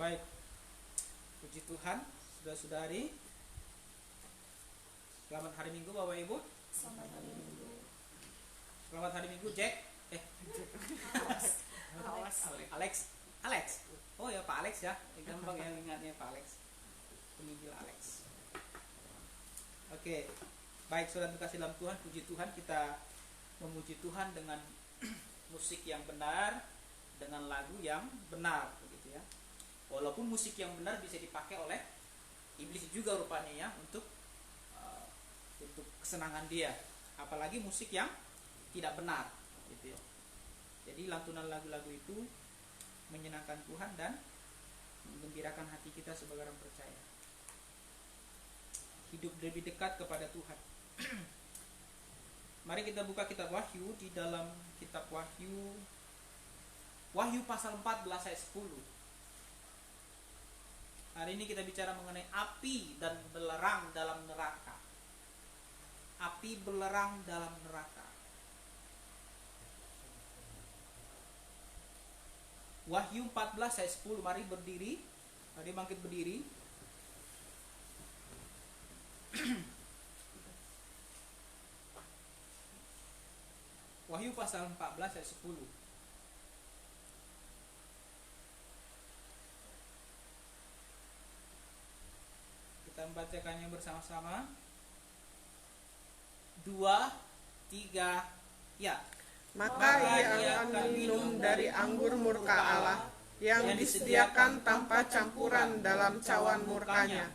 Baik, puji Tuhan, saudara-saudari. Selamat hari Minggu Bapak Ibu. Selamat hari Minggu. Selamat hari Minggu Jack. Alex. Oh ya Pak Alex ya. Gampang yang ingatnya Pak Alex. Penginjil Alex. Oke. Baik, saudara terkasih dalam Tuhan, puji Tuhan, kita memuji Tuhan dengan musik yang benar, dengan lagu yang benar, begitu ya. Walaupun musik yang benar bisa dipakai oleh iblis juga rupanya ya untuk kesenangan dia, apalagi musik yang tidak benar, gitu ya. Jadi lantunan lagu-lagu itu menyenangkan Tuhan dan menggembirakan hati kita sebagai orang percaya. Hidup lebih dekat kepada Tuhan. Mari kita buka kitab Wahyu. Di dalam kitab Wahyu pasal 14 ayat 10. Hari ini kita bicara mengenai api dan belerang dalam neraka. Api belerang dalam neraka. Wahyu 14 ayat 10. Mari berdiri. Mari bangkit berdiri. Wahyu pasal 14 ayat 10. Kita membacakannya bersama-sama. 2, 3, ya. Maka ia akan minum dari anggur murka Allah yang disediakan tanpa campuran dalam cawan murkanya,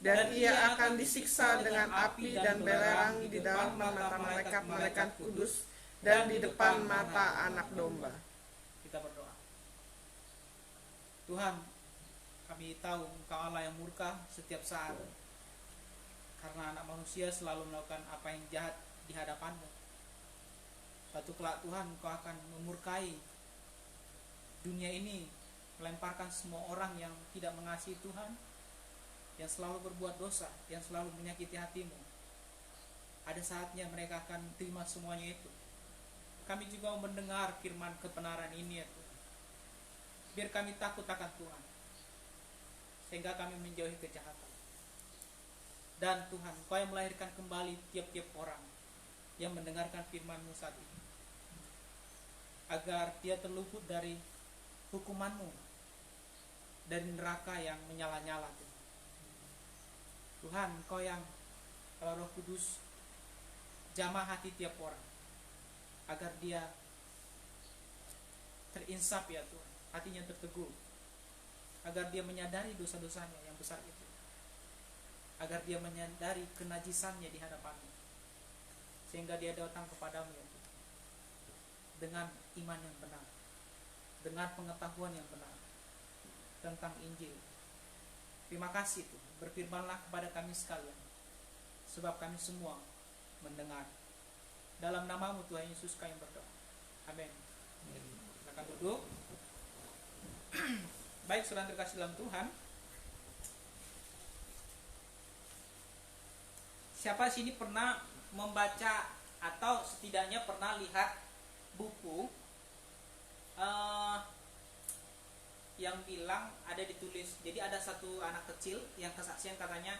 dan ia akan disiksa dengan api dan belerang di dalam mata malaikat-malaikat kudus dan di depan mata anak domba. Kita berdoa. Tuhan, kami tahu Engkau Allah yang murka setiap saat, karena anak manusia selalu melakukan apa yang jahat di hadapan-Mu. Suatu kelak Tuhan, Engkau akan memurkai dunia ini, melemparkan semua orang yang tidak mengasihi Tuhan, yang selalu berbuat dosa, yang selalu menyakiti hati-Mu. Ada saatnya mereka akan terima semuanya itu. Kami juga mendengar firman kebenaran ini ya Tuhan. Biar kami takut akan Tuhan, sehingga kami menjauhi kejahatan. Dan Tuhan, Kau yang melahirkan kembali tiap-tiap orang yang mendengarkan firman-Mu saat ini, agar dia terluput dari hukuman-Mu, dari neraka yang menyala-nyala Tuhan. Tuhan, Kau yang Roh Kudus jamah hati tiap orang, agar dia terinsap ya Tuhan, hatinya terteguh, agar dia menyadari dosa-dosanya yang besar itu, agar dia menyadari kenajisannya di hadapan-Mu, sehingga dia datang kepadamu ya Tuhan, dengan iman yang benar, dengan pengetahuan yang benar tentang Injil. Terima kasih Tuhan, berfirmanlah kepada kami sekalian, sebab kami semua mendengar. Dalam nama-Mu Tuhan Yesus kami berdoa. Amin. Silakan duduk. Baik, saudara terkasih dalam Tuhan. Siapa sini pernah membaca atau setidaknya pernah lihat buku yang bilang ada ditulis, jadi ada satu anak kecil yang kesaksian katanya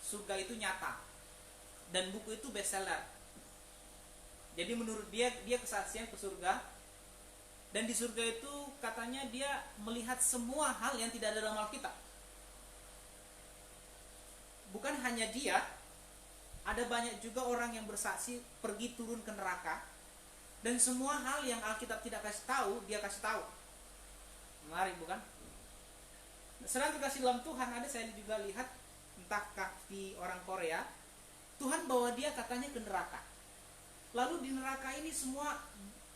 surga itu nyata, dan buku itu bestseller. Jadi menurut dia kesaksian ke surga, dan di surga itu katanya dia melihat semua hal yang tidak ada dalam Alkitab. Bukan hanya dia, ada banyak juga orang yang bersaksi pergi turun ke neraka, dan semua hal yang Alkitab tidak kasih tahu, dia kasih tahu. Menarik bukan? Selain terkasih dalam Tuhan, ada saya juga lihat, entahkah di orang Korea, Tuhan bawa dia katanya ke neraka. Lalu di neraka ini semua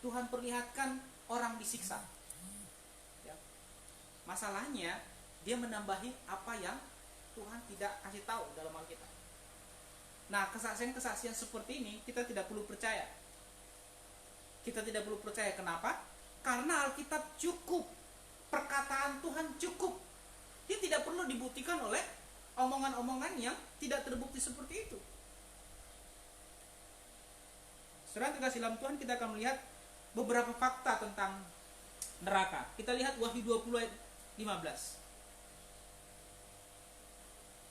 Tuhan perlihatkan orang disiksa ya. Masalahnya dia menambahi apa yang Tuhan tidak kasih tahu dalam Alkitab. Nah, kesaksian-kesaksian seperti ini kita tidak perlu percaya. Kita tidak perlu percaya. Kenapa? Karena Alkitab cukup, perkataan Tuhan cukup. Dia tidak perlu dibuktikan oleh omongan-omongan yang tidak terbukti seperti itu. Saudara terkasih dalam Tuhan, kita akan melihat beberapa fakta tentang neraka. Kita lihat Wahyu 20 ayat 15.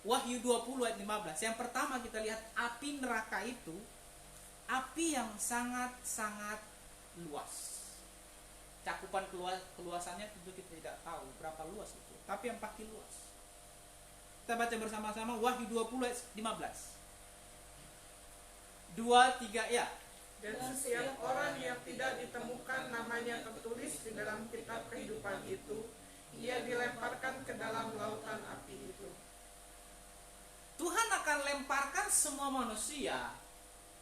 Wahyu 20 ayat 15. Yang pertama kita lihat api neraka itu api yang sangat-sangat luas. Cakupan keluasannya tentu kita tidak tahu berapa luas itu, tapi yang pasti luas. Kita baca bersama-sama Wahyu 20 ayat 15. 2, 3 ya. Dan setiap orang yang tidak ditemukan namanya tertulis di dalam kitab kehidupan itu, ia dilemparkan ke dalam lautan api itu. Tuhan akan lemparkan semua manusia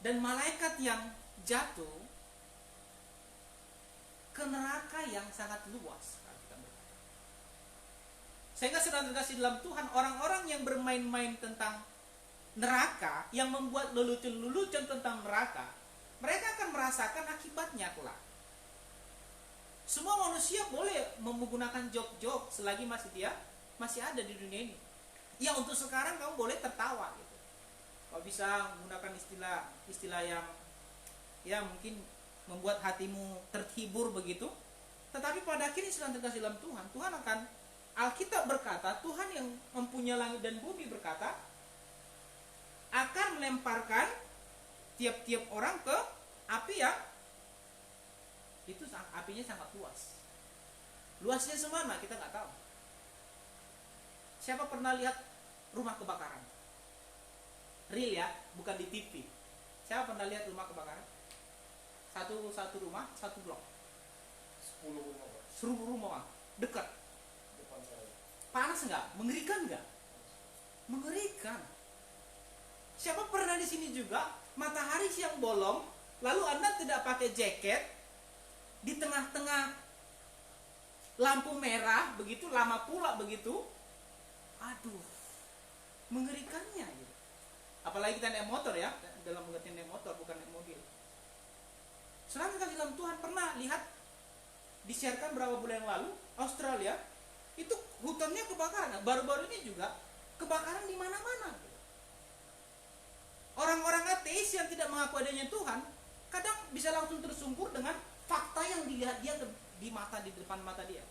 dan malaikat yang jatuh ke neraka yang sangat luas. Sehingga saudara terkasih dalam Tuhan, orang-orang yang bermain-main tentang neraka, yang membuat lelucon-lelucon tentang neraka, mereka akan merasakan akibatnya kelak. Semua manusia boleh menggunakan jok-jok selagi masih ada di dunia ini. Ya untuk sekarang kamu boleh tertawa gitu. Kalau bisa menggunakan istilah yang ya mungkin membuat hatimu terhibur begitu. Tetapi pada akhirnya sedang terkasih dalam Tuhan, Tuhan akan, Alkitab berkata, Tuhan yang mempunyai langit dan bumi berkata, akan melemparkan tiap-tiap orang ke api yang itu apinya sangat luas. Luasnya semana kita nggak tahu. Siapa pernah lihat rumah kebakaran? Real ya, bukan di TV. Siapa pernah lihat rumah kebakaran? Satu rumah, satu blok. 10 rumah, Pak. 1000 rumah, dekat. Depan saya. Panas nggak? Mengerikan nggak? Mengerikan. Siapa pernah di sini juga matahari siang bolong, lalu Anda tidak pakai jaket di tengah-tengah lampu merah begitu, lama pula begitu. Aduh, mengerikannya gitu. Apalagi kita naik motor ya, dalam pengertian naik motor bukan naik mobil. Saudara kasih dalam Tuhan, pernah lihat disiarkan berapa bulan yang lalu Australia itu hutannya kebakaran. Baru-baru ini juga kebakaran di mana-mana. Orang-orang ateis yang tidak mengaku adanya Tuhan kadang bisa langsung tersungkur dengan fakta yang dilihat dia di depan mata dia.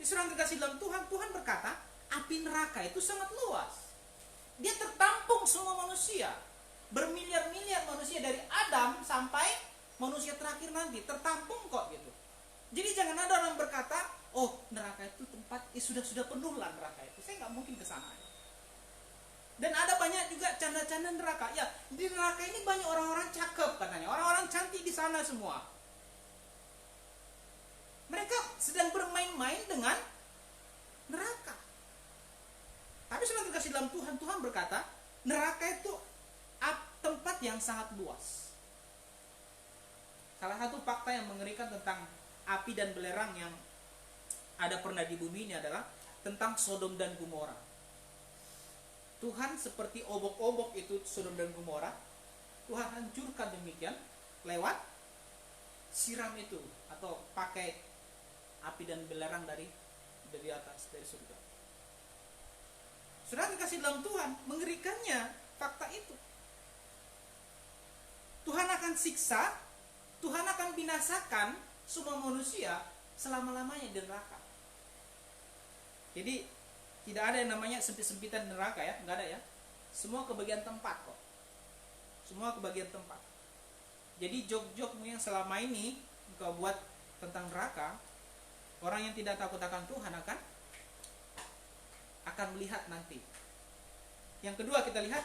Saudara kasih dalam Tuhan, Tuhan berkata, api neraka itu sangat luas. Dia tertampung semua manusia. Bermiliar-miliar manusia dari Adam sampai manusia terakhir nanti tertampung kok gitu. Jadi jangan ada orang berkata, oh neraka itu tempat sudah penuh lah neraka itu. Saya nggak mungkin ke sana. Dan ada banyak juga canda-canda neraka. Ya di neraka ini banyak orang-orang cakep katanya, orang-orang cantik di sana semua. Mereka sedang bermain-main dengan neraka. Tapi sedang terkasih dalam Tuhan, Tuhan berkata, neraka itu tempat yang sangat luas. Salah satu fakta yang mengerikan tentang api dan belerang yang ada pernah di bumi ini adalah tentang Sodom dan Gomora. Tuhan seperti obok-obok itu Sodom dan Gomora, Tuhan hancurkan demikian lewat siram itu atau pakai api dan belerang dari atas, dari surga. Saudara dikasih dalam Tuhan, mengerikannya fakta itu. Tuhan akan siksa, Tuhan akan binasakan semua manusia selama-lamanya di neraka. Jadi tidak ada yang namanya sempit-sempitan neraka ya, nggak ada ya. Semua kebagian tempat kok. Semua kebagian tempat. Jadi jok-jokmu yang selama ini engkau buat tentang neraka, orang yang tidak takut akan Tuhan akan melihat nanti. Yang kedua kita lihat,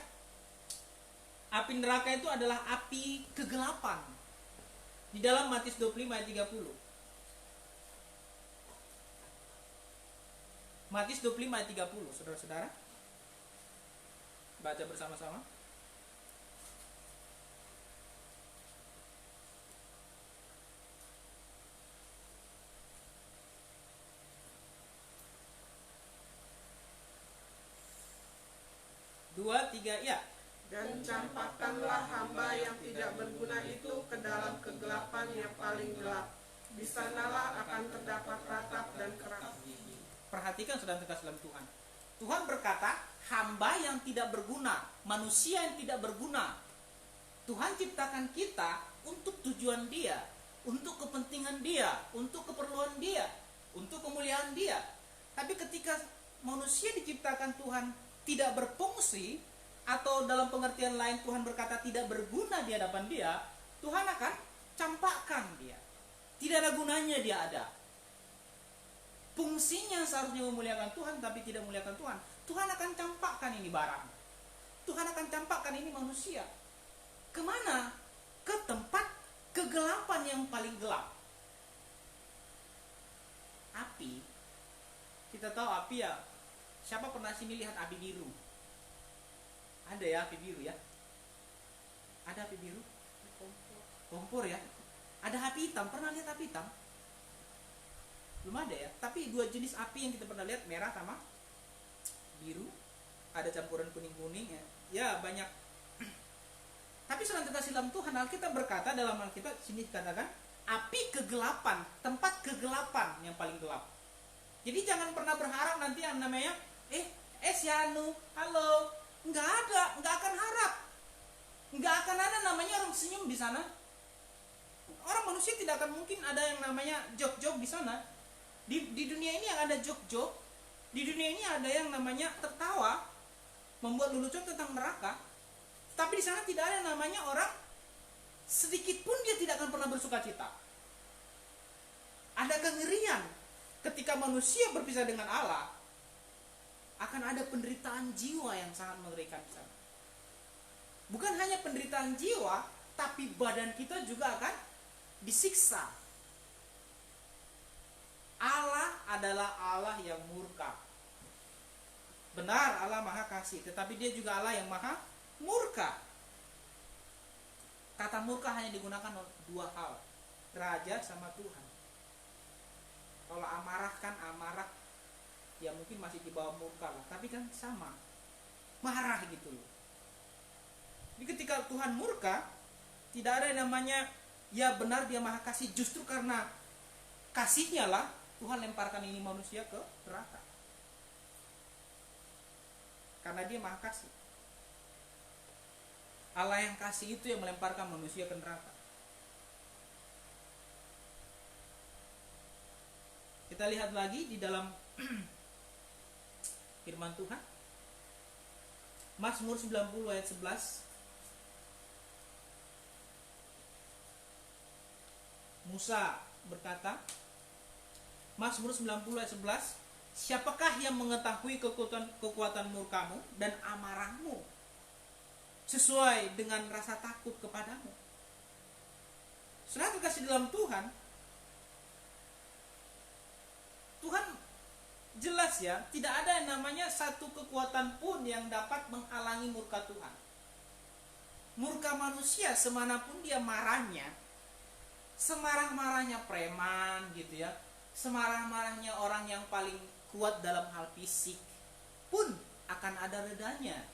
api neraka itu adalah api kegelapan. Di dalam Matius 25 ayat 30. Matius 25 ayat 30, saudara-saudara. Baca bersama-sama. Dua, tiga, ya. Dan campakkanlah hamba yang tidak berguna itu ke dalam kegelapan yang paling gelap. Di sanalah akan terdapat ratap dan keras. Perhatikan saudara terkasih dalam Tuhan. Tuhan berkata, hamba yang tidak berguna, manusia yang tidak berguna. Tuhan ciptakan kita untuk tujuan Dia, untuk kepentingan Dia, untuk keperluan Dia, untuk kemuliaan Dia. Tapi ketika manusia diciptakan Tuhan tidak berfungsi, atau dalam pengertian lain Tuhan berkata tidak berguna di hadapan Dia, Tuhan akan campakkan dia. Tidak ada gunanya dia ada. Fungsinya seharusnya memuliakan Tuhan, tapi tidak memuliakan Tuhan. Tuhan akan campakkan ini barang. Tuhan akan campakkan ini manusia. Kemana? Ke tempat kegelapan yang paling gelap. Api. Kita tahu api ya. Siapa pernah sini lihat api biru? Ada ya api biru ya? Ada api biru? Kompor ya? Ada api hitam. Pernah lihat api hitam? Belum ada ya? Tapi dua jenis api yang kita pernah lihat, merah sama biru. Ada campuran kuning-kuning ya. Ya banyak. Tapi saudara kasih dalam Tuhan, Alkitab berkata, dalam Alkitab sini dikatakan api kegelapan, tempat kegelapan yang paling gelap. Jadi jangan pernah berharap nanti yang namanya si Anu, halo, nggak ada, nggak akan harap, nggak akan ada namanya orang senyum di sana. Orang manusia tidak akan mungkin ada yang namanya jok-jok di sana. Di dunia ini yang ada jok-jok, di dunia ini ada yang namanya tertawa, membuat lelucon tentang neraka. Tapi di sana tidak ada namanya orang sedikit pun dia tidak akan pernah bersuka cita. Ada kengerian ketika manusia berpisah dengan Allah. Akan ada penderitaan jiwa yang sangat mengerikan di sana. Bukan hanya penderitaan jiwa, tapi badan kita juga akan disiksa. Allah adalah Allah yang murka. Benar, Allah Maha Kasih, tetapi Dia juga Allah yang Maha Murka. Kata murka hanya digunakan untuk dua hal, raja sama Tuhan. Kalau amarah kan amarah, ya mungkin masih di bawah murka lah, tapi kan sama, marah gitu loh. Jadi ketika Tuhan murka, tidak ada yang namanya ya benar Dia Maha Kasih, justru karena kasihnya lah Tuhan lemparkan ini manusia ke neraka. Karena Dia Maha Kasih. Allah yang kasih itu yang melemparkan manusia ke neraka. Kita lihat lagi di dalam firman Tuhan. Mazmur 90 ayat 11. Musa berkata, Mazmur 90 ayat 11, siapakah yang mengetahui kekuatan murkamu dan amarahmu sesuai dengan rasa takut kepadamu? Saudara terkasih dalam Tuhan, Tuhan jelas ya, tidak ada yang namanya satu kekuatan pun yang dapat menghalangi murka Tuhan. Murka manusia semanapun dia marahnya, semarah-marahnya preman gitu ya, semarah-marahnya orang yang paling kuat dalam hal fisik pun akan ada redanya.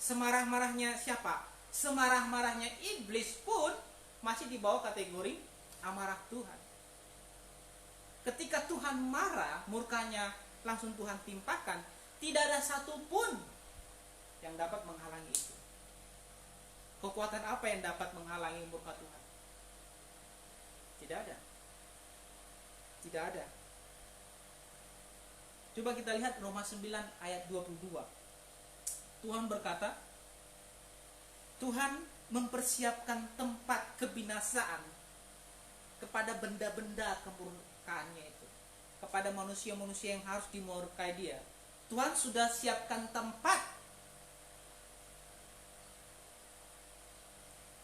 Semarah-marahnya siapa? Semarah-marahnya iblis pun masih di bawah kategori amarah Tuhan. Ketika Tuhan marah, murkanya langsung Tuhan timpakan, tidak ada satupun yang dapat menghalangi itu. Kekuatan apa yang dapat menghalangi murka Tuhan? Tidak ada. Tidak ada. Coba kita lihat Roma 9 ayat 22. Tuhan berkata, Tuhan mempersiapkan tempat kebinasaan kepada benda-benda kemurkaannya itu, kepada manusia-manusia yang harus dimurkai Dia. Tuhan sudah siapkan tempat.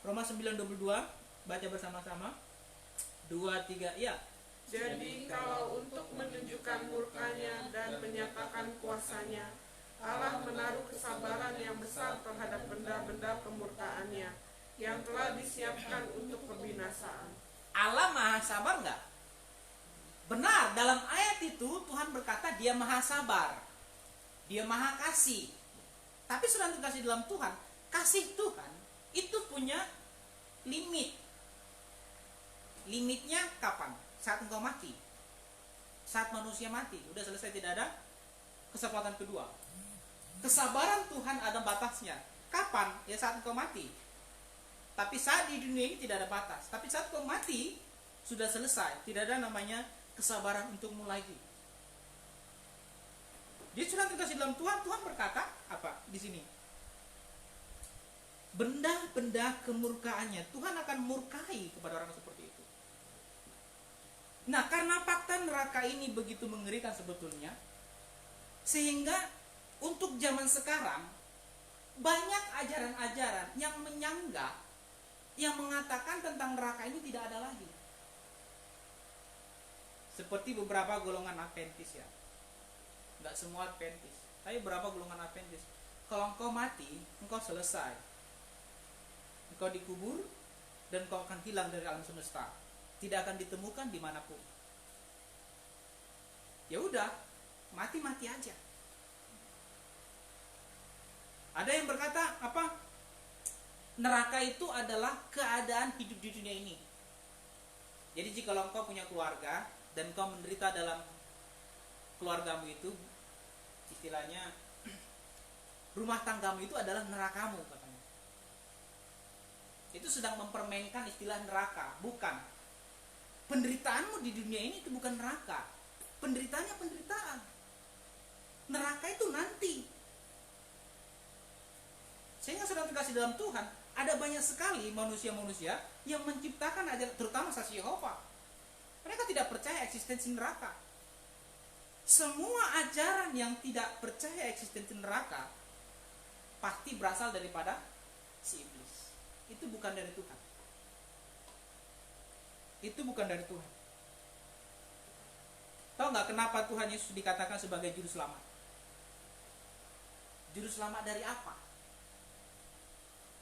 Roma 9:22, baca bersama-sama. 2, 3, ya. Jadi kalau untuk menunjukkan murkanya dan menyatakan kuasanya, Allah menaruh kesabaran yang besar terhadap benda-benda kemurkaannya yang telah disiapkan untuk kebinasaan. Allah maha sabar enggak? Benar, dalam ayat itu Tuhan berkata Dia maha sabar, Dia maha kasih. Tapi sudah dikasih dalam Tuhan, kasih Tuhan itu punya limit. Limitnya kapan? Saat engkau mati, saat manusia mati, udah selesai, tidak ada kesempatan kedua. Kesabaran Tuhan ada batasnya. Kapan? Ya saat engkau mati. Tapi saat di dunia ini tidak ada batas. Tapi saat engkau mati sudah selesai, tidak ada namanya kesabaran untukmu lagi. Dia sudah terkasih dalam Tuhan. Tuhan berkata apa di sini? Benda-benda kemurkaannya, Tuhan akan murkai kepada orang seperti itu. Nah, karena fakta neraka ini begitu mengerikan sebetulnya, sehingga untuk zaman sekarang banyak ajaran-ajaran yang menyanggah, yang mengatakan tentang neraka ini tidak ada lagi. Seperti beberapa golongan Adventis ya. Enggak semua Adventis, tapi beberapa golongan Adventis. Kalau engkau mati, engkau selesai. Engkau dikubur dan engkau akan hilang dari alam semesta. Tidak akan ditemukan dimanapun. Ya udah, mati-mati aja. Ada yang berkata apa? Neraka itu adalah keadaan hidup di dunia ini. Jadi jika engkau punya keluarga dan engkau menderita dalam keluargamu itu, istilahnya rumah tanggamu itu adalah nerakamu katanya. Itu sedang mempermainkan istilah neraka. Bukan. Penderitaanmu di dunia ini itu bukan neraka. Penderitaannya penderitaan. Neraka itu nanti. Sehingga sedang terkasih dalam Tuhan, ada banyak sekali manusia-manusia yang menciptakan ajaran, terutama saksi Yehova. Mereka tidak percaya eksistensi neraka. Semua ajaran yang tidak percaya eksistensi neraka pasti berasal daripada si iblis. Itu bukan dari Tuhan. Itu bukan dari Tuhan. Tahu nggak kenapa Tuhan Yesus dikatakan sebagai juru selamat? Juru selamat dari apa?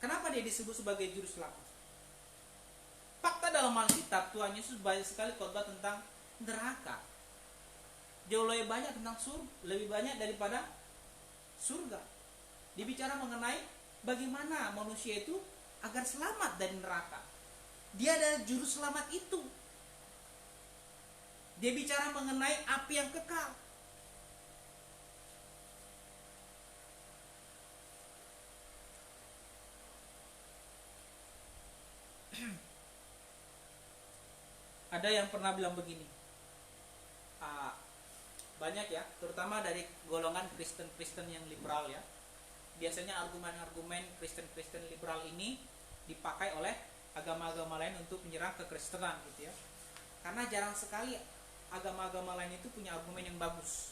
Kenapa dia disebut sebagai juru selamat? Fakta dalam Alkitab, Tuhan Yesus banyak sekali khotbah tentang neraka. Jauh lebih banyak tentang surga, lebih banyak daripada surga. Dia bicara mengenai bagaimana manusia itu agar selamat dari neraka. Dia adalah juru selamat itu. Dia bicara mengenai api yang kekal. Ada yang pernah bilang begini, banyak ya, terutama dari golongan Kristen-Kristen yang liberal ya. Biasanya argumen-argumen Kristen-Kristen liberal ini dipakai oleh agama-agama lain untuk menyerang kekristenan gitu ya. Karena jarang sekali agama-agama lain itu punya argumen yang bagus.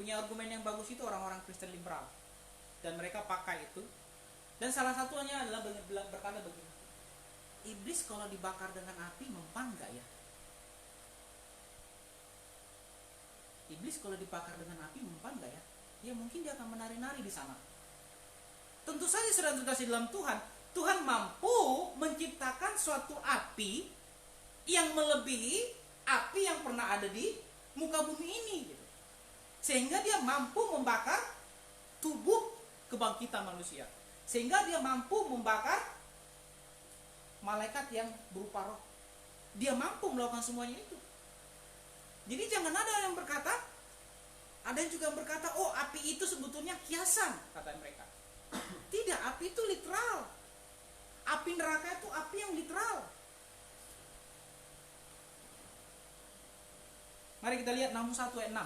Punya argumen yang bagus itu orang-orang Kristen liberal. Dan mereka pakai itu. Dan salah satunya adalah berkata begini, iblis kalau dibakar dengan api mempan gak ya? Iblis kalau dibakar dengan api mempan gak ya? Ya mungkin dia akan menari-nari di sana. Tentu saja sudah terkasih dalam Tuhan. Tuhan mampu menciptakan suatu api yang melebihi api yang pernah ada di muka bumi ini gitu. Sehingga dia mampu membakar tubuh kebangkitan manusia. Sehingga dia mampu membakar malaikat yang berupa roh. Dia mampu melakukan semuanya itu. Jadi jangan ada yang berkata, ada yang juga berkata, oh api itu sebetulnya hiasan, kata mereka. Tidak, api itu literal. Api neraka itu api yang literal. Mari kita lihat Nahum 1 ayat 6.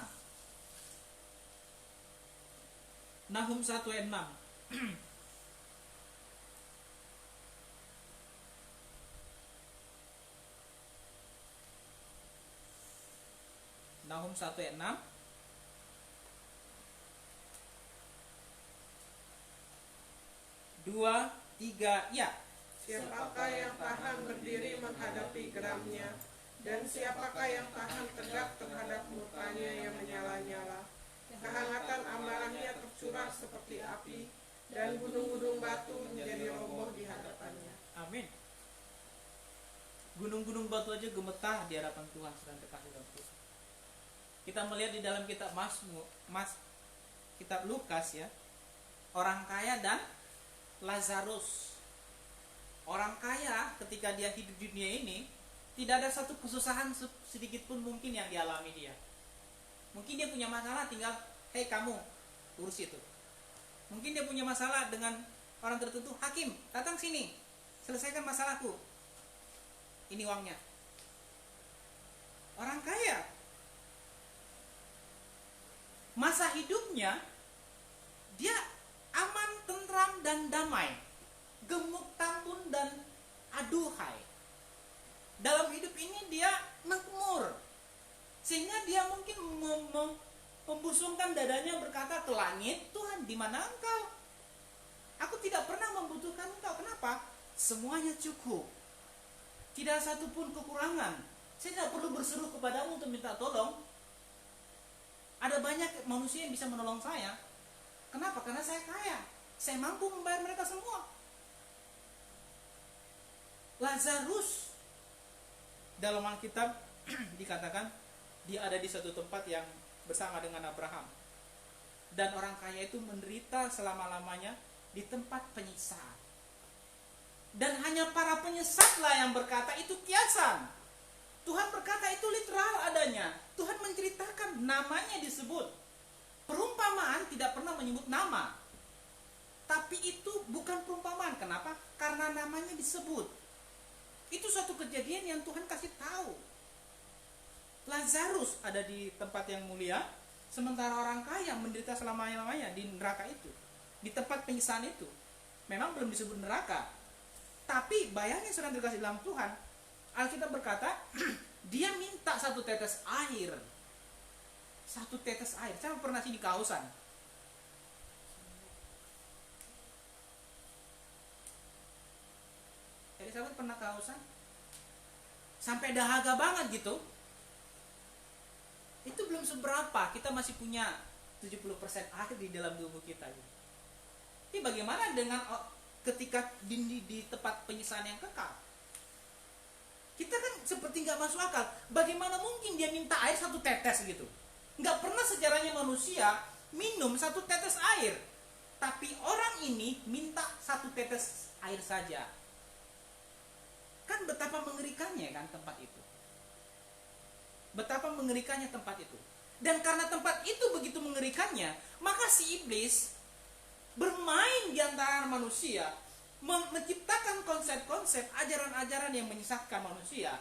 Nahum 1 ayat 6. Nahum 1 ayat 6. Dua, tiga, ya. Siapakah yang tahan berdiri menghadapi geramnya, dan siapakah yang tahan tegak terhadap murkanya yang menyala-nyala? Kehangatan amarahnya tercurah seperti api, dan gunung-gunung batu menjadi roboh di hadapannya. Amin. Gunung-gunung batu aja gemetar di hadapan Tuhan sedang terkasih dalam Tuhan. Kita melihat di dalam kitab kitab Lukas ya, orang kaya dan Lazarus. Orang kaya ketika dia hidup di dunia ini tidak ada satu kesusahan sedikit pun mungkin yang dialami dia. Mungkin dia punya masalah, tinggal hei kamu urus itu. Mungkin dia punya masalah dengan orang tertentu, hakim datang sini selesaikan masalahku, ini uangnya. Orang kaya masa hidupnya dia aman, tentram, dan damai, gemuk tambun dan aduhai. Dalam hidup ini dia makmur, sehingga dia mungkin membusungkan dadanya berkata ke langit, Tuhan, di mana Engkau? Aku tidak pernah membutuhkan Engkau. Kenapa? Semuanya cukup, tidak satu pun kekurangan. Saya tidak perlu berseru kepadamu untuk minta tolong. Ada banyak manusia yang bisa menolong saya. Kenapa? Karena saya kaya, saya mampu membayar mereka semua. Lazarus dalam Alkitab dikatakan dia ada di satu tempat yang bersama dengan Abraham. Dan orang kaya itu menderita selama-lamanya di tempat penyiksaan. Dan hanya para penyesatlah yang berkata itu kiasan. Tuhan berkata itu literal adanya. Tuhan menceritakan, namanya disebut. Perumpamaan tidak pernah menyebut nama. Tapi itu bukan perumpamaan. Kenapa? Karena namanya disebut. Itu suatu kejadian yang Tuhan kasih tahu. Lazarus ada di tempat yang mulia, sementara orang kaya menderita selama-lamanya di neraka itu, di tempat penyiksaan itu. Memang belum disebut neraka, tapi bayangin saudara terkasih dalam Tuhan, Alkitab berkata dia minta satu tetes air. Satu tetes air. Saya pernah sih di Kausan. Sahabat pernah Kausan? Sampai dahaga banget gitu. Itu belum seberapa, kita masih punya 70% air di dalam tubuh kita. Tapi bagaimana dengan ketika di tempat penyiksaan yang kekal? Kita kan seperti nggak masuk akal. Bagaimana mungkin dia minta air satu tetes gitu? Nggak pernah sejarahnya manusia minum satu tetes air. Tapi orang ini minta satu tetes air saja. Kan betapa mengerikannya kan tempat itu. Betapa mengerikannya tempat itu. Dan karena tempat itu begitu mengerikannya, maka si iblis bermain di antara manusia, menciptakan konsep-konsep, ajaran-ajaran yang menyesatkan manusia,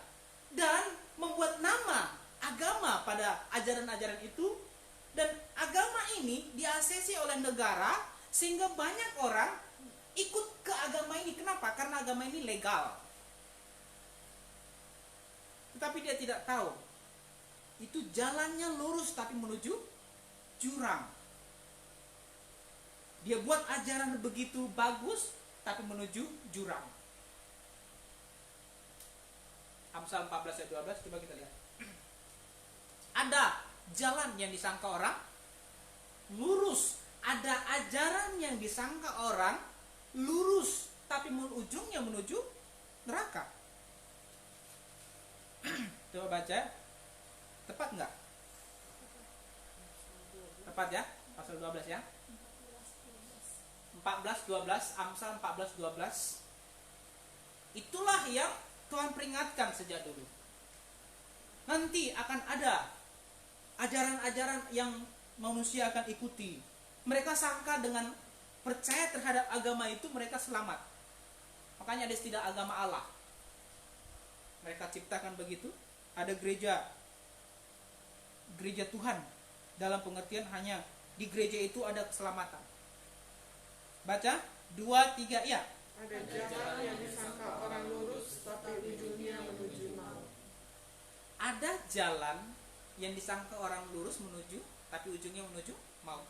dan membuat nama agama pada ajaran-ajaran itu. Dan agama ini diaksesi oleh negara, sehingga banyak orang ikut ke agama ini. Kenapa? Karena agama ini legal. Tetapi dia tidak tahu itu jalannya lurus tapi menuju jurang. Dia buat ajaran begitu bagus tapi menuju jurang. Amsal 14 ayat 12, coba kita lihat. Ada jalan yang disangka orang lurus, ada ajaran yang disangka orang lurus tapi ujungnya menuju neraka. Coba baca, tepat nggak? Tepat ya, pasal 12 ya. 14:12, Amsal 14:12. Itulah yang Tuhan peringatkan sejak dulu. Nanti akan ada ajaran-ajaran yang manusia akan ikuti. Mereka sangka dengan percaya terhadap agama itu mereka selamat. Makanya ada istilah agama Allah. Mereka ciptakan begitu. Ada gereja Tuhan, dalam pengertian hanya di gereja itu ada keselamatan. Baca 2-3 ya. Ada jalan yang disangka orang lurus tapi ujungnya menuju maut. Ada jalan yang disangka orang lurus menuju tapi ujungnya menuju maut.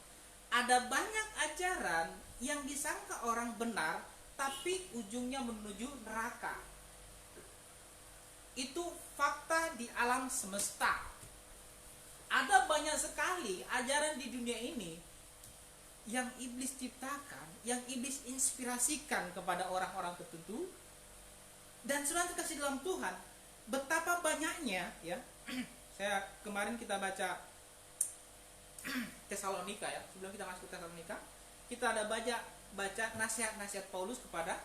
Ada banyak ajaran yang disangka orang benar tapi ujungnya menuju neraka. Itu fakta di alam semesta. Ada banyak sekali ajaran di dunia ini yang iblis ciptakan, yang iblis inspirasikan kepada orang-orang tertentu. Dan saudara terkasih dalam Tuhan, betapa banyaknya ya. Saya kemarin kita baca Tesalonika ya. Sebelum kita masuk ke Tesalonika, kita ada baca nasihat-nasihat Paulus kepada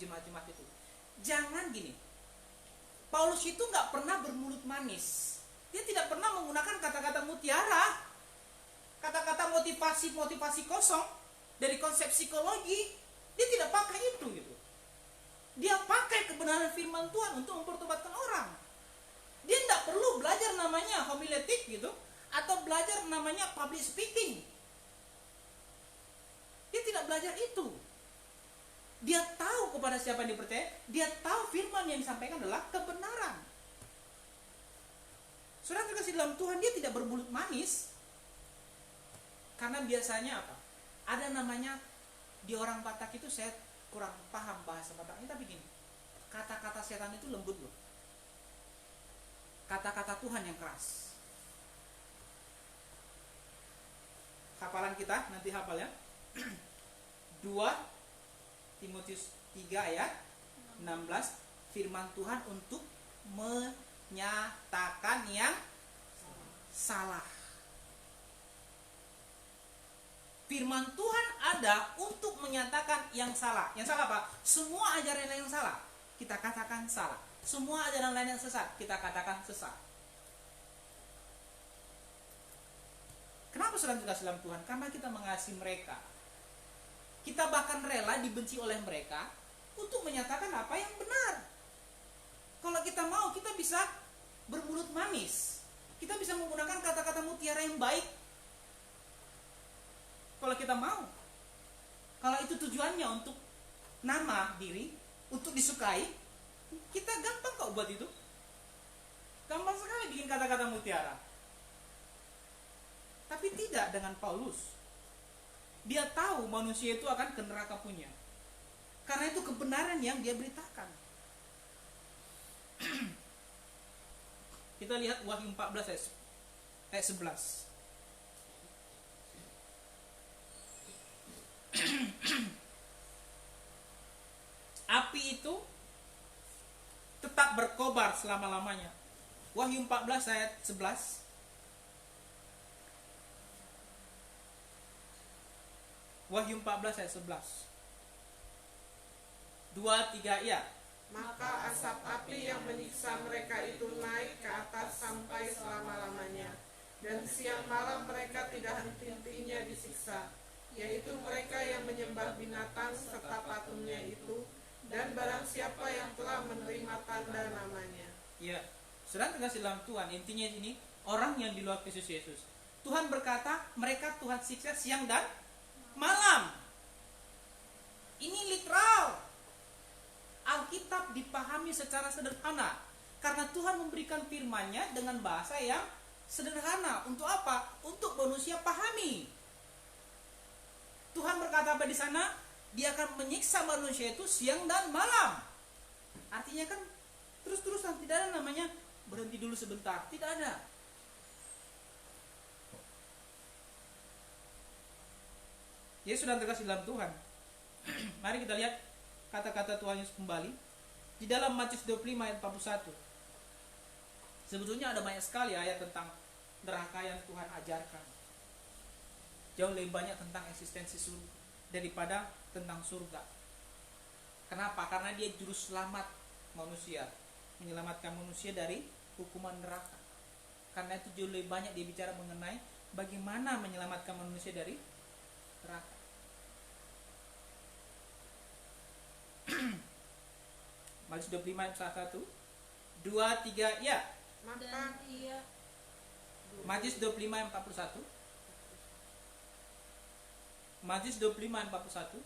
jemaat-jemaat itu. Jangan gini. Paulus itu nggak pernah bermulut manis. Dia tidak pernah menggunakan kata-kata mutiara, kata-kata motivasi kosong dari konsep psikologi. Dia tidak pakai itu gitu. Dia pakai kebenaran firman Tuhan untuk mempertobatkan orang. Dia tidak perlu belajar namanya homiletik gitu, atau belajar namanya public speaking. Dia tidak belajar itu. Dia tahu kepada siapa yang dipercaya, dia tahu firman yang disampaikan adalah kebenaran. Saudara terkasih dalam Tuhan, dia tidak bermulut manis. Karena biasanya apa? Ada namanya di orang Batak itu, saya kurang paham bahasa Bataknya, tapi gini, kata-kata setan itu lembut loh. Kata-kata Tuhan yang keras. Hafalan kita nanti hafal ya. 2 Timotius 3 ayat 16, firman Tuhan untuk menyatakan yang salah. Firman Tuhan ada untuk menyatakan yang salah. Yang salah apa? Semua ajaran lain yang salah, kita katakan salah. Semua ajaran lain yang sesat, kita katakan sesat. Kenapa saudara dikasih dalam Tuhan? Karena kita mengasihi mereka. Kita bahkan rela dibenci oleh mereka untuk menyatakan apa yang benar. Kalau kita mau, kita bisa bermulut manis. Kita bisa menggunakan kata-kata mutiara yang baik. Kalau kita mau. Kalau itu tujuannya untuk nama diri, untuk disukai, kita gampang kok buat itu. Gampang sekali bikin kata-kata mutiara. Tapi tidak dengan Paulus. Dia tahu manusia itu akan ke neraka punya. Karena itu kebenaran yang dia beritakan. Kita lihat Wahyu 14 ayat 11. Api itu tetap berkobar selama-lamanya. Wahyu 14 ayat 11. Wahyu 14 ayat 11. 2, 3, ya. Maka asap api yang menyiksa mereka itu naik ke atas sampai selama-lamanya, dan siang malam mereka tidak henti-hentinya disiksa, yaitu mereka yang menyembah binatang serta patungnya itu, dan barang siapa yang telah menerima tanda namanya. Ya, saudara terkasih dalam Tuhan, intinya ini orang yang di luar Kristus Yesus. Tuhan berkata, mereka Tuhan siksa siang dan malam. Ini literal. Alkitab dipahami secara sederhana karena Tuhan memberikan firman-Nya dengan bahasa yang sederhana. Untuk apa? Untuk manusia pahami. Tuhan berkata apa di sana? Dia akan menyiksa manusia itu siang dan malam. Artinya kan terus-terusan, tidak ada namanya berhenti dulu sebentar, tidak ada. Ya sudah terkasih dalam Tuhan. Mari kita lihat kata-kata Tuhan Yesus kembali di dalam Matius 25 ayat 41. Sebetulnya ada banyak sekali ayat tentang neraka yang Tuhan ajarkan. Jauh lebih banyak tentang eksistensi surga daripada tentang surga. Kenapa? Karena dia juru selamat manusia, menyelamatkan manusia dari hukuman neraka. Karena itu jauh lebih banyak dia bicara mengenai bagaimana menyelamatkan manusia dari neraka. Matius 25 ayat 1, 2, 3, ya. Maka Matius 25 ayat 41. Matius 25 ayat 41.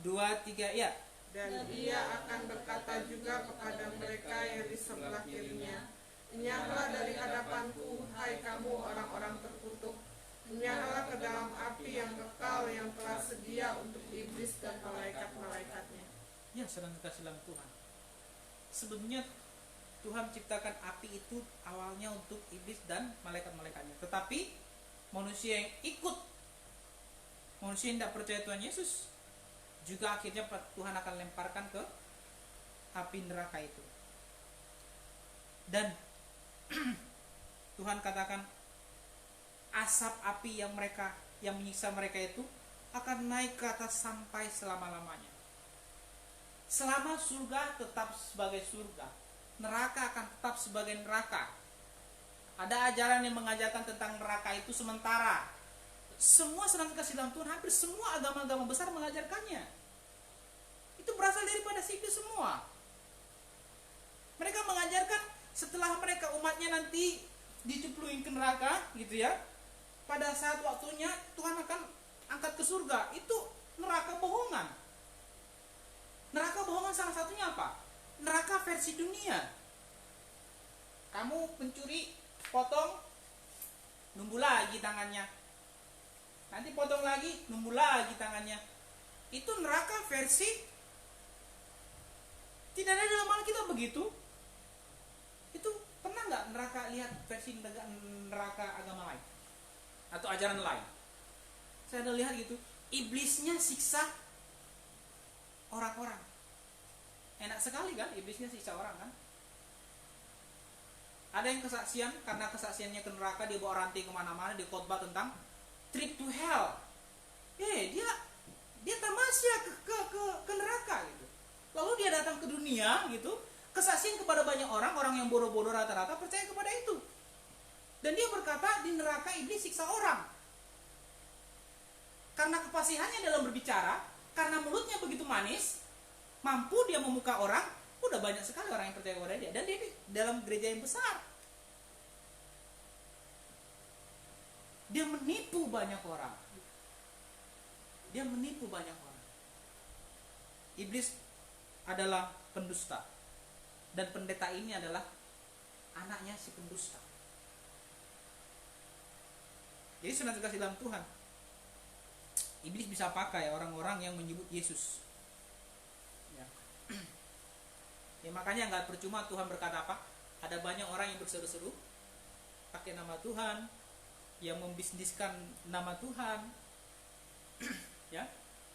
2, 3, ya. dan ia akan berkata juga kepada mereka yang di sebelah kirinya, enyahlah dari hadapanku, hai kamu orang-orang terkutuk, enyahlah ke dalam api yang kekal yang telah sedia untuk iblis dan malaikat-malaikatnya. Ya, sedang dikasih dalam Tuhan. Sebetulnya Tuhan ciptakan api itu awalnya untuk iblis dan malaikat-malaikatnya. Tetapi manusia yang ikut, manusia yang tidak percaya Tuhan Yesus, juga akhirnya Tuhan akan lemparkan ke api neraka itu. Dan Tuhan katakan asap api yang menyiksa mereka itu akan naik ke atas sampai selama-lamanya. Selama surga tetap sebagai surga, neraka akan tetap sebagai neraka. Ada ajaran yang mengajarkan tentang neraka itu sementara. Semua sedang dikasih dalam Tuhan, hampir semua agama-agama besar mengajarkannya. Itu berasal daripada si iblis semua. Mereka mengajarkan setelah mereka umatnya nanti dicemplungin ke neraka gitu ya, pada saat waktunya Tuhan akan angkat ke surga. Itu neraka bohongan. Neraka bohongan salah satunya apa? Neraka versi dunia. Kamu pencuri, potong, numbuh lagi tangannya. Nanti potong lagi, numbuh lagi tangannya. Itu neraka versi, tidak ada dalam Alkitab begitu. Itu pernah nggak neraka lihat versi neraka agama lain atau ajaran lain? Saya ada lihat gitu. Iblisnya siksa orang-orang. Enak sekali kan iblisnya siksa orang kan? Ada yang kesaksian, karena kesaksiannya ke neraka, dia bawa rantai kemana-mana, dia khotbah tentang trip to hell. Dia tamasya ke neraka gitu. Lalu dia datang ke dunia gitu, kesaksian kepada banyak orang, orang yang bodoh-bodoh rata-rata percaya kepada itu. Dan dia berkata di neraka iblis siksa orang. Karena kefasihannya dalam berbicara, karena mulutnya begitu manis, mampu dia memuka orang, udah banyak sekali orang yang percaya kepada dia. Dan dia di dalam gereja yang besar. Dia menipu banyak orang. Dia menipu banyak orang. Iblis adalah pendusta. Dan pendeta ini adalah anaknya si pendusta. Jadi sudah dikasih dalam Tuhan. Iblis bisa pakai orang-orang yang menyebut Yesus. Ya. Ya makanya nggak percuma Tuhan berkata apa? Ada banyak orang yang berseru-seru pakai nama Tuhan, yang membisniskan nama Tuhan, ya,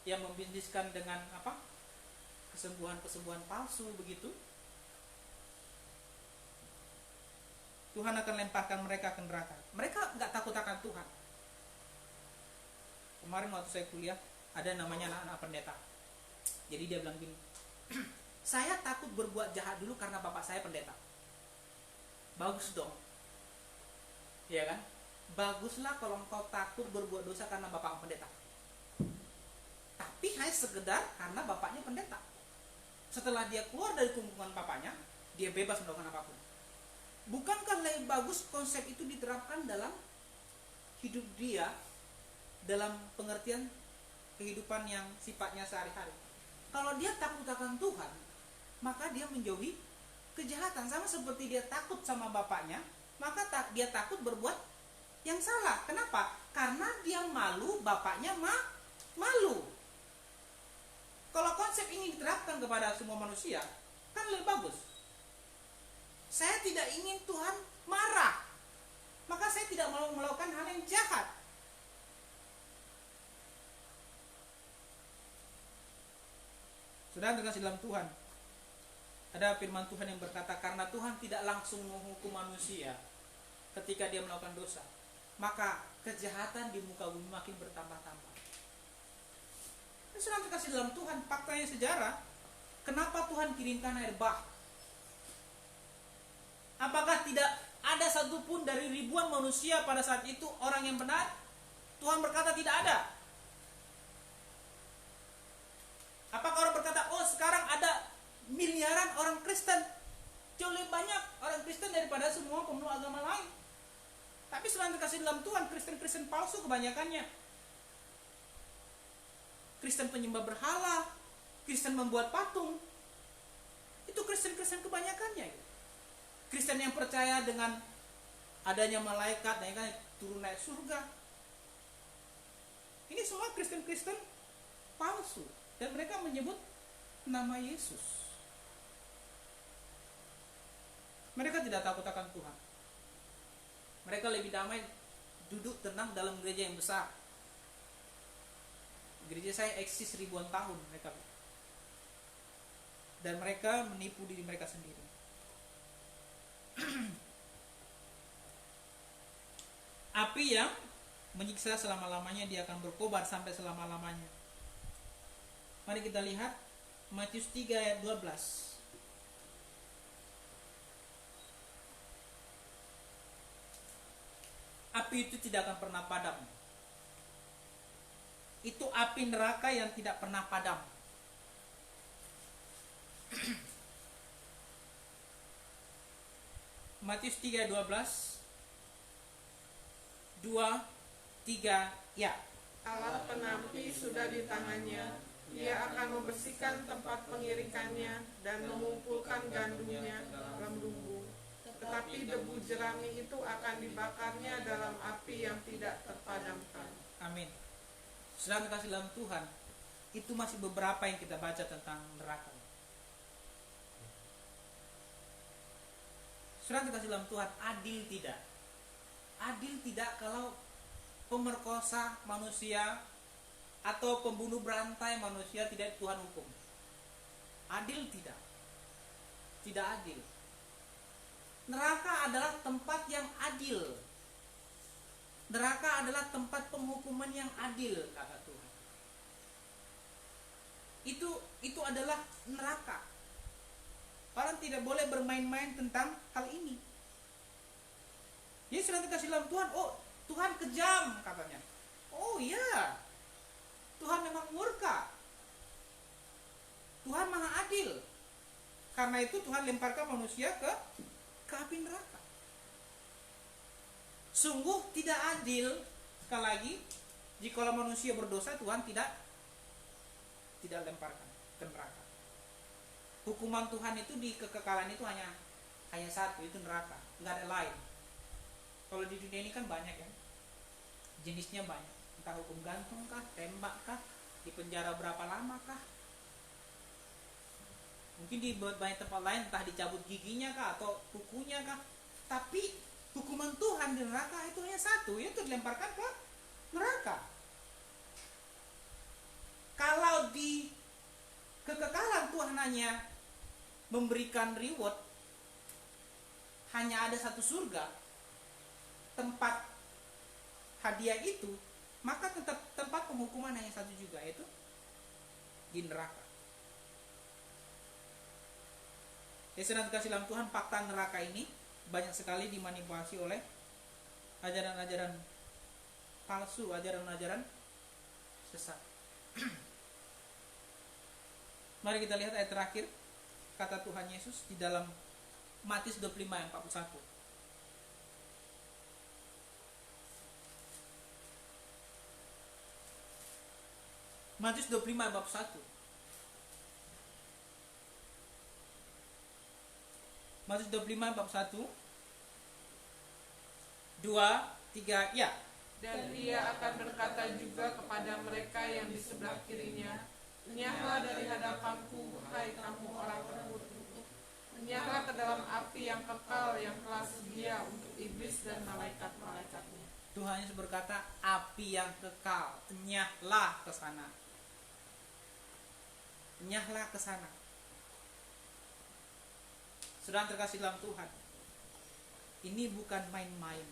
yang membisniskan dengan apa? Kesembuhan-kesembuhan palsu begitu. Tuhan akan lemparkan mereka ke neraka. Mereka nggak takut akan Tuhan. Kemarin waktu saya kuliah ada namanya anak-anak pendeta. Jadi dia bilang gini, saya takut berbuat jahat dulu karena bapak saya pendeta. Bagus dong, ya kan? Baguslah kalau engkau takut berbuat dosa karena bapak pendeta. Tapi hanya sekedar karena bapaknya pendeta. Setelah dia keluar dari kumpulan bapaknya, dia bebas melakukan apapun. Bukankah lebih bagus konsep itu diterapkan dalam hidup dia, dalam pengertian kehidupan yang sifatnya sehari-hari? Kalau dia takut akan Tuhan, maka dia menjauhi kejahatan. Sama seperti dia takut sama bapaknya, maka dia takut berbuat yang salah. Kenapa? Karena dia malu, bapaknya malu. Kalau konsep ini diterapkan kepada semua manusia, kan lebih bagus. Saya tidak ingin Tuhan marah, maka saya tidak mau melakukan hal yang jahat. Saudara terkasih dalam Tuhan, ada firman Tuhan yang berkata, karena Tuhan tidak langsung menghukum manusia ketika dia melakukan dosa, maka kejahatan di muka bumi makin bertambah-tambah. Saudara terkasih dalam Tuhan, faktanya sejarah, kenapa Tuhan kirimkan air bah? Apakah tidak ada satupun dari ribuan manusia pada saat itu orang yang benar? Tuhan berkata tidak ada. Apakah orang berkata, oh sekarang ada miliaran orang Kristen, jauh lebih banyak orang Kristen daripada semua pemeluk agama lain? Tapi selain terkasih dalam Tuhan, Kristen-Kristen palsu kebanyakannya. Kristen penyembah berhala, Kristen membuat patung. Itu Kristen-Kristen kebanyakannya. Kristen yang percaya dengan adanya malaikat, turun naik surga. Ini semua Kristen-Kristen palsu. Dan mereka menyebut nama Yesus. Mereka tidak takut akan Tuhan. Mereka lebih damai duduk tenang dalam gereja yang besar. Gereja saya eksis ribuan tahun mereka. Dan mereka menipu diri mereka sendiri. Api yang menyiksa selama-lamanya, dia akan berkobar sampai selama-lamanya. Mari kita lihat Matius 3 ayat 12. Api itu tidak akan pernah padam. Itu api neraka yang tidak pernah padam. Matius 3:12, 2, 3, ya. Alat penampi sudah di tangannya. Ia akan membersihkan tempat pengirikannya dan mengumpulkan gandumnya dalam lumbung. Tetapi debu jerami itu akan dibakarnya dalam api yang tidak terpadamkan. Amin. Saudara kasih dalam Tuhan, itu masih beberapa yang kita baca tentang neraka. Saudara kasih dalam Tuhan, adil tidak? Adil tidak kalau pemerkosa manusia atau pembunuh berantai manusia tidak Tuhan hukum. Adil tidak? Tidak adil. Neraka adalah tempat yang adil. Neraka adalah tempat penghukuman yang adil, kata Tuhan. Itu adalah neraka. Orang tidak boleh bermain-main tentang hal ini. Jadi sudah dikasih dalam Tuhan, oh Tuhan kejam katanya. Oh iya, Tuhan memang murka. Tuhan maha adil. Karena itu Tuhan lemparkan manusia ke api neraka. Sungguh tidak adil. Sekali lagi, jika manusia berdosa, Tuhan tidak lemparkan ke neraka. Hukuman Tuhan itu di kekekalan itu hanya satu, itu neraka, nggak ada lain. Kalau di dunia ini kan banyak ya, jenisnya banyak. Entah hukum gantung kah, tembak kah, di penjara berapa lama kah, mungkin di banyak tempat lain entah dicabut giginya kah atau kukunya kah. Tapi hukuman Tuhan di neraka itu hanya satu, yaitu dilemparkan ke neraka. Kalau di kekekalan Tuhan hanya memberikan reward, hanya ada satu surga, tempat hadiah itu, maka tempat penghukuman hanya satu juga, yaitu di neraka. Ya, sedang dikasih dalam Tuhan, fakta neraka ini banyak sekali dimanipulasi oleh ajaran-ajaran palsu, ajaran-ajaran sesat. Mari kita lihat ayat terakhir, kata Tuhan Yesus di dalam Matius 25 ayat 41. Matius 25 ayat 41. Matius 25 ayat 41. 2, 3, ya. Dan ia akan berkata juga kepada mereka yang di sebelah kirinya, enyahlah dari hadapanku, hai kamu orang terkutuk. Enyahlah ke dalam api yang kekal yang telah sedia untuk iblis dan malaikat-malaikatnya. Tuhan Yesus berkata, api yang kekal, enyahlah ke sana. Enyahlah ke sana. Saudara terkasih dalam Tuhan, ini bukan main-main.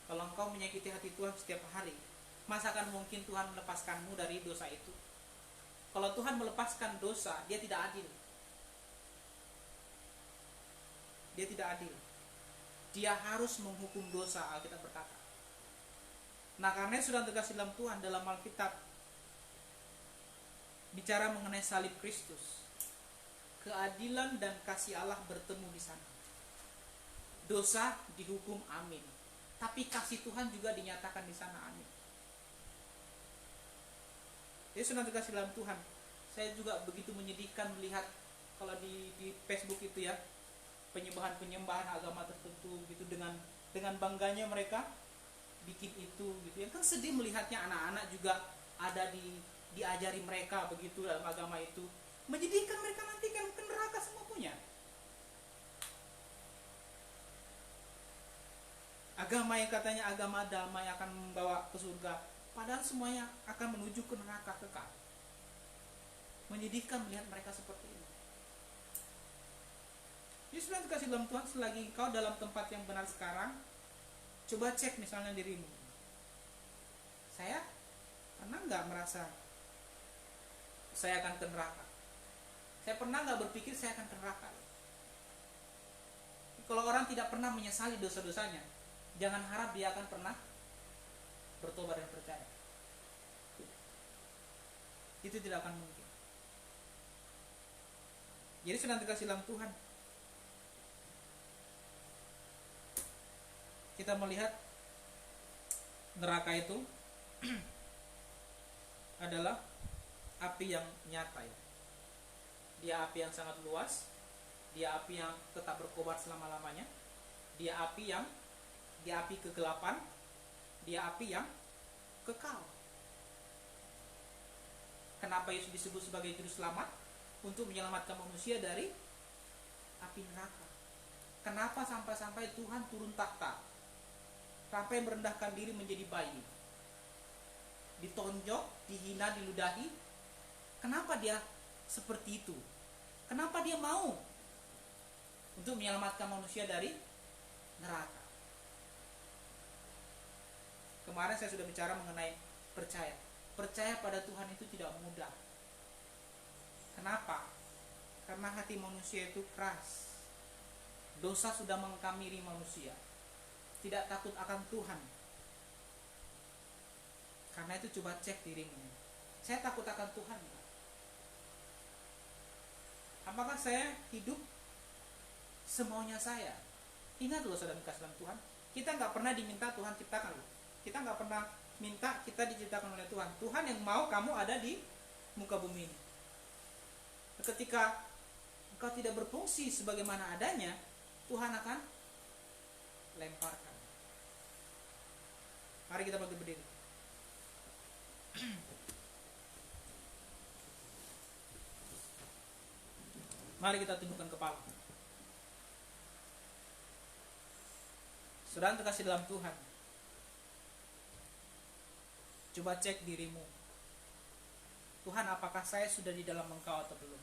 Kalau engkau menyakiti hati Tuhan setiap hari, masa akan mungkin Tuhan melepaskanmu dari dosa itu? Kalau Tuhan melepaskan dosa, dia tidak adil. Dia tidak adil. Dia harus menghukum dosa, Alkitab berkata. Nah, karena sudah terkasih dalam Tuhan, dalam Alkitab bicara mengenai salib Kristus, keadilan dan kasih Allah bertemu di sana. Dosa dihukum, amin. Tapi kasih Tuhan juga dinyatakan di sana, amin. Jadi sudah terkasih dalam Tuhan, saya juga begitu menyedihkan melihat kalau di Facebook itu ya, penyembahan agama tertentu gitu, dengan bangganya mereka bikin itu gitu ya. Kan sedih melihatnya, anak-anak juga ada diajari mereka begitu dalam agama itu. Menyedihkan, mereka nanti kan ke neraka semua punya. Agama yang katanya agama damai akan membawa ke surga, padahal semuanya akan menuju ke neraka kekal. Menyedihkan melihat mereka seperti ini. Jadi sebenarnya dikasih dalam Tuhan, selagi kau dalam tempat yang benar sekarang, coba cek misalnya dirimu. Saya pernah nggak merasa saya akan ke neraka? Saya pernah nggak berpikir saya akan ke neraka? Kalau orang tidak pernah menyesali dosa-dosanya, jangan harap dia akan pernah bertobat dan percaya. Itu tidak akan mungkin. Jadi sedang dikasih dalam Tuhan, kita melihat neraka itu adalah api yang nyata ya. Dia api yang sangat luas, dia api yang tetap berkobar selama-lamanya, dia api kegelapan, dia api yang kekal. Kenapa Yesus disebut sebagai juru selamat? Untuk menyelamatkan manusia dari api neraka. Kenapa sampai-sampai Tuhan turun takhta, sampai merendahkan diri menjadi bayi, ditonjok, dihina, diludahi? Kenapa dia seperti itu? Kenapa dia mau untuk menyelamatkan manusia dari neraka? Kemarin saya sudah bicara mengenai percaya. Percaya pada Tuhan itu tidak mudah. Kenapa? Karena hati manusia itu keras. Dosa sudah mengkamiri manusia. Tidak takut akan Tuhan. Karena itu coba cek dirimu. Saya takut akan Tuhan. Apakah saya hidup semaunya saya? Ingat loh saudara kasih dalam Tuhan, kita nggak pernah diminta Tuhan ciptakan loh. Kita nggak pernah minta kita diciptakan oleh Tuhan. Tuhan yang mau kamu ada di muka bumi ini. Ketika engkau tidak berfungsi sebagaimana adanya, Tuhan akan lemparkan. Mari kita berdiri. Mari kita tundukkan kepala. Saudara terkasih dalam Tuhan, coba cek dirimu. Tuhan, apakah saya sudah di dalam Engkau atau belum?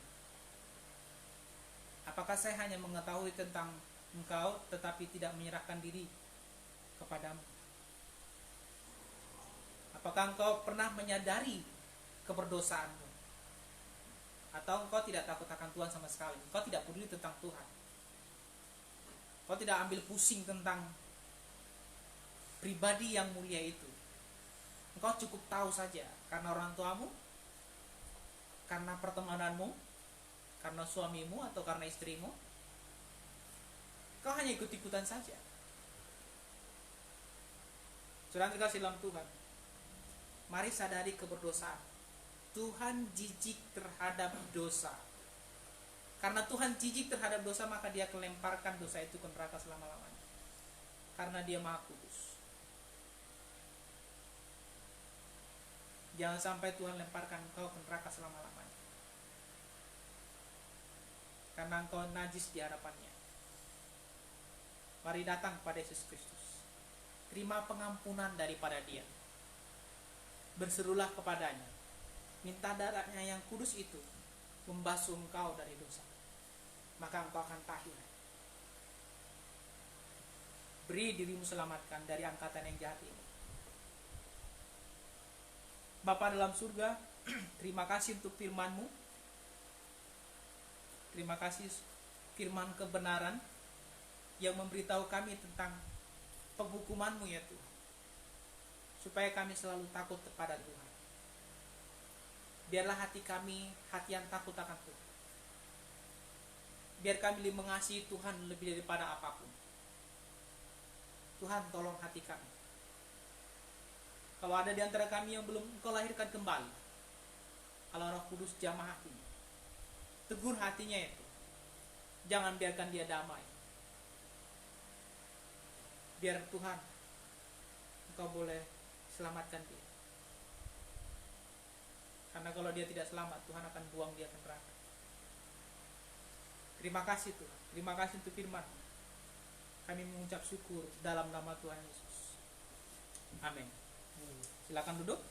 Apakah saya hanya mengetahui tentang Engkau tetapi tidak menyerahkan diri kepadamu? Apakah engkau pernah menyadari keberdosaanmu? Atau engkau tidak takut akan Tuhan sama sekali? Engkau tidak peduli tentang Tuhan. Engkau tidak ambil pusing tentang pribadi yang mulia itu. Engkau cukup tahu saja karena orang tuamu, karena pertemananmu, karena suamimu atau karena istrimu. Engkau hanya ikut-ikutan saja. Saudara dikasih dalam Tuhan, mari sadari keberdosaan. Tuhan jijik terhadap dosa. Karena Tuhan jijik terhadap dosa, maka dia melemparkan dosa itu ke neraka selama-lamanya. Karena dia Maha Kudus. Jangan sampai Tuhan lemparkan engkau ke neraka selama-lamanya. Karena engkau najis di hadapannya. Mari datang kepada Yesus Kristus. Terima pengampunan daripada Dia. Berserulah kepadanya. Minta darahnya yang kudus itu membasuh engkau dari dosa. Maka engkau akan tahir. Beri dirimu selamatkan dari angkatan yang jahat ini. Bapa dalam surga, terima kasih untuk firman-Mu. Terima kasih firman kebenaran yang memberitahu kami tentang penghukuman-Mu ya Tuhan. Supaya kami selalu takut kepada Tuhan. Biarlah hati kami hati yang takut akan Tuhan. Biar kami mengasihi Tuhan lebih daripada apapun. Tuhan tolong hati kami. Kalau ada di antara kami yang belum Engkau lahirkan kembali, kalau Roh Kudus jamah hatinya, tegur hatinya itu. Jangan biarkan dia damai. Biar Tuhan Engkau boleh selamatkan dia. Karena kalau dia tidak selamat, Tuhan akan buang dia ke neraka. Terima kasih Tuhan. Terima kasih untuk firman. Kami mengucap syukur dalam nama Tuhan Yesus. Amin. Silakan duduk.